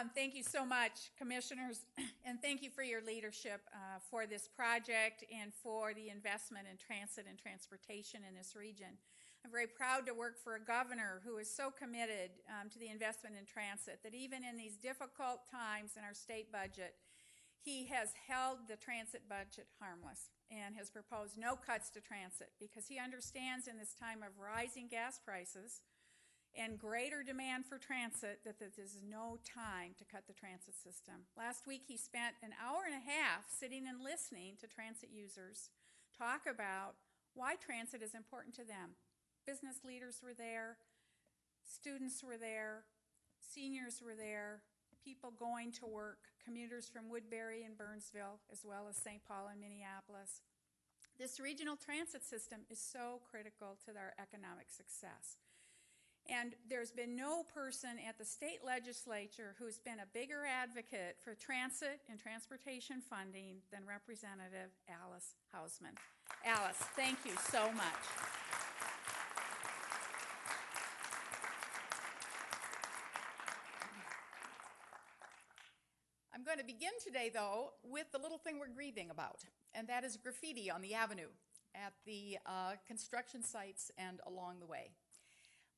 Thank you so much, Commissioners, and thank you for your leadership for this project and for the investment in transit and transportation in this region. I'm very proud to work for a governor who is so committed to the investment in transit that even in these difficult times in our state budget, he has held the transit budget harmless and has proposed no cuts to transit because he understands in this time of rising gas prices and greater demand for transit that this is no time to cut the transit system. Last week he spent an hour and a half sitting and listening to transit users talk about why transit is important to them. Business leaders were there, students were there, seniors were there, people going to work, commuters from Woodbury and Burnsville, as well as St. Paul and Minneapolis. This regional transit system is so critical to our economic success. And there's been no person at the state legislature who's been a bigger advocate for transit and transportation funding than Representative Alice Hausman. Alice, thank you so much. I'm going to begin today, though, with the little thing we're grieving about, and that is graffiti on the avenue at the construction sites and along the way.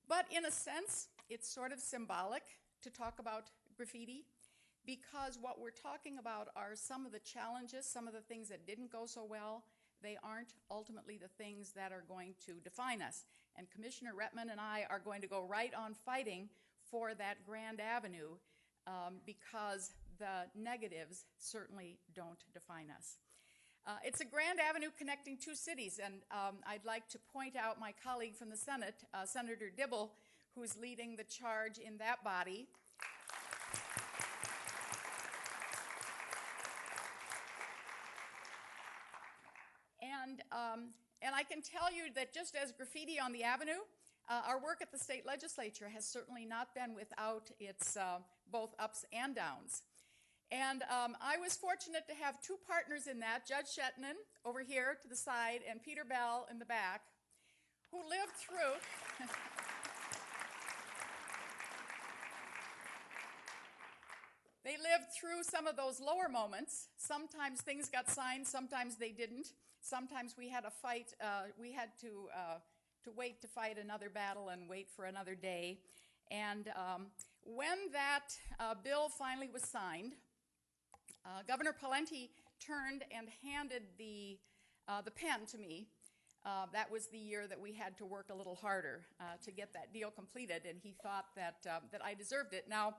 But in a sense, it's sort of symbolic to talk about graffiti because what we're talking about are some of the challenges, some of the things that didn't go so well. They aren't ultimately the things that are going to define us. And Commissioner Rettman and I are going to go right on fighting for that Grand Avenue because the negatives certainly don't define us. It's a grand avenue connecting two cities, and I'd like to point out my colleague from the Senate, Senator Dibble, who's leading the charge in that body. And I can tell you that just as graffiti on the avenue, our work at the state legislature has certainly not been without its both ups and downs. And I was fortunate to have two partners in that, Judge Shetnan over here to the side and Peter Bell in the back, who lived through they lived through some of those lower moments. Sometimes things got signed, sometimes they didn't. Sometimes we had a fight, we had to wait to fight another battle and wait for another day. And when that bill finally was signed, Governor Pawlenty turned and handed the pen to me. That was the year that we had to work a little harder to get that deal completed, and he thought that I deserved it. Now,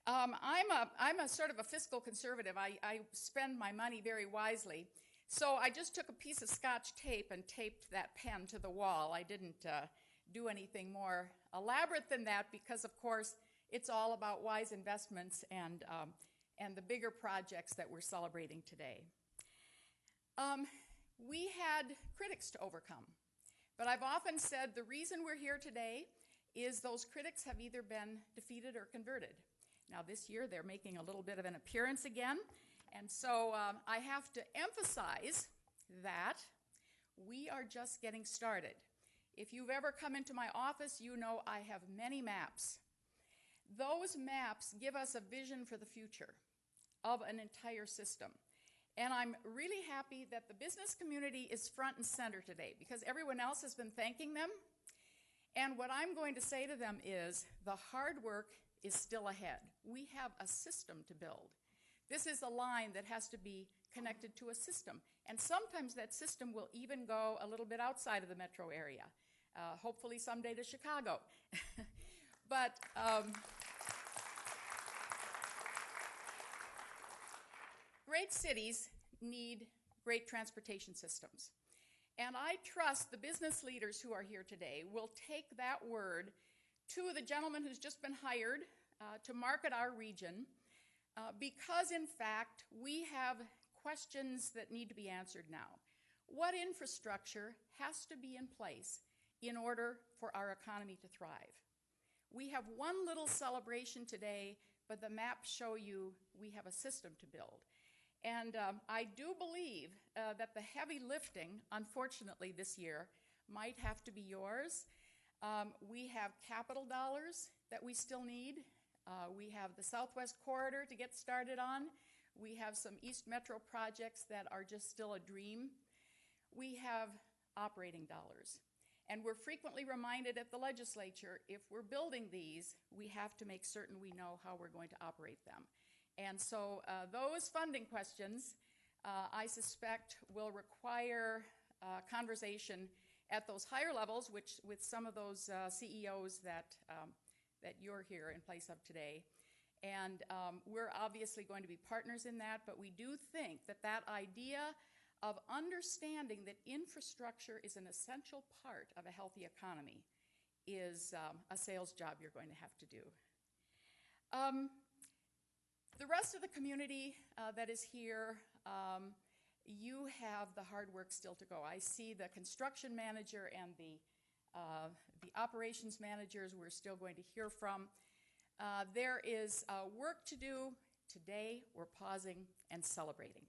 I'm a sort of a fiscal conservative. I spend my money very wisely. So I just took a piece of Scotch tape and taped that pen to the wall. I didn't do anything more elaborate than that because, of course, it's all about wise investments and the bigger projects that we're celebrating today. We had critics to overcome, but I've often said the reason we're here today is those critics have either been defeated or converted. Now this year they're making a little bit of an appearance again, and so I have to emphasize that we are just getting started. If you've ever come into my office, you know I have many maps. Those maps give us a vision for the future of an entire system. And I'm really happy that the business community is front and center today because everyone else has been thanking them. And what I'm going to say to them is the hard work is still ahead. We have a system to build. This is a line that has to be connected to a system. And sometimes that system will even go a little bit outside of the metro area, hopefully someday to Chicago. But great cities need great transportation systems. And I trust the business leaders who are here today will take that word to the gentleman who's just been hired to market our region because, in fact, we have questions that need to be answered now. What infrastructure has to be in place in order for our economy to thrive? We have one little celebration today, but the maps show you we have a system to build. And I do believe that the heavy lifting, unfortunately this year, might have to be yours. We have capital dollars that we still need. We have the Southwest Corridor to get started on. We have some East Metro projects that are just still a dream. We have operating dollars. And we're frequently reminded at the legislature, if we're building these, we have to make certain we know how we're going to operate them. And so those funding questions, I suspect, will require conversation at those higher levels, which with some of those CEOs that you're here in place of today. And we're obviously going to be partners in that, but we do think that that idea of understanding that infrastructure is an essential part of a healthy economy is a sales job you're going to have to do. The rest of the community that is here, you have the hard work still to go. I see the construction manager and the operations managers we're still going to hear from. There is work to do. Today, we're pausing and celebrating.